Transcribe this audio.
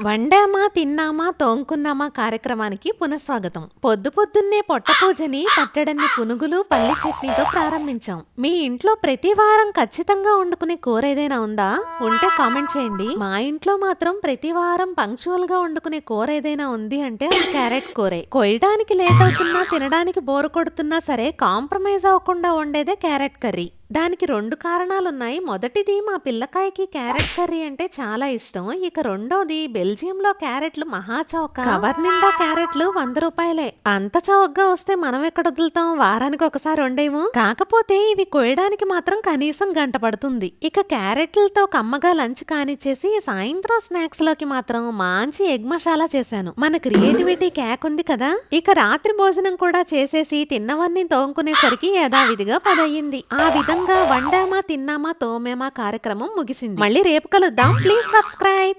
వండామా తిన్నామా తోంకున్నామా కార్యక్రమానికి పునఃస్వాగతం. పొద్దున్నే పొట్ట పూజని పట్టడన్ని పునుగులు పల్లి చట్నీతో ప్రారంభించాం. మీ ఇంట్లో ప్రతి వారం ఖచ్చితంగా వండుకునే కూర ఏదైనా ఉందా? ఉంటే కామెంట్ చేయండి. మా ఇంట్లో మాత్రం ప్రతి వారం పంక్చువల్ గా వండుకునే కూర ఏదైనా ఉంది అంటే అది క్యారెట్ కూరే. కొయ్యడానికి లేట్ అవుతున్నా తినడానికి బోరు కొడుతున్నా సరే కాంప్రమైజ్ అవ్వకుండా వండేదే క్యారెట్ కర్రీ. దానికి 2 కారణాలున్నాయి. మొదటిది మా పిల్లకాయకి క్యారెట్ కర్రీ అంటే చాలా ఇష్టం. ఇక రెండోది బెల్జియంలో క్యారెట్లు మహా చౌక. కవర్ నిండా క్యారెట్లు 100 రూపాయలే. అంత చౌకగా వస్తే మనం ఎక్కడ వదులుతాం? వారానికి ఒకసారి వండేము. కాకపోతే ఇవి కోయడానికి మాత్రం కనీసం గంట పడుతుంది. ఇక క్యారెట్లతో కమ్మగా లంచ్ కానిచ్చేసి సాయంత్రం స్నాక్స్ లోకి మాత్రం మంచి ఎగ్ మసాలా చేశాను. మన క్రియేటివిటీ క్యాక్ ఉంది కదా. ఇక రాత్రి భోజనం కూడా చేసేసి తిన్నవన్నీ తోముకునేసరికి యథావిధిగా 10 అయ్యింది. ఆ విధంగా వండామా తిన్నామా తోమేమా కార్యక్రమం ముగిసింది. మళ్ళీ రేపు కలుద్దాం. Please subscribe.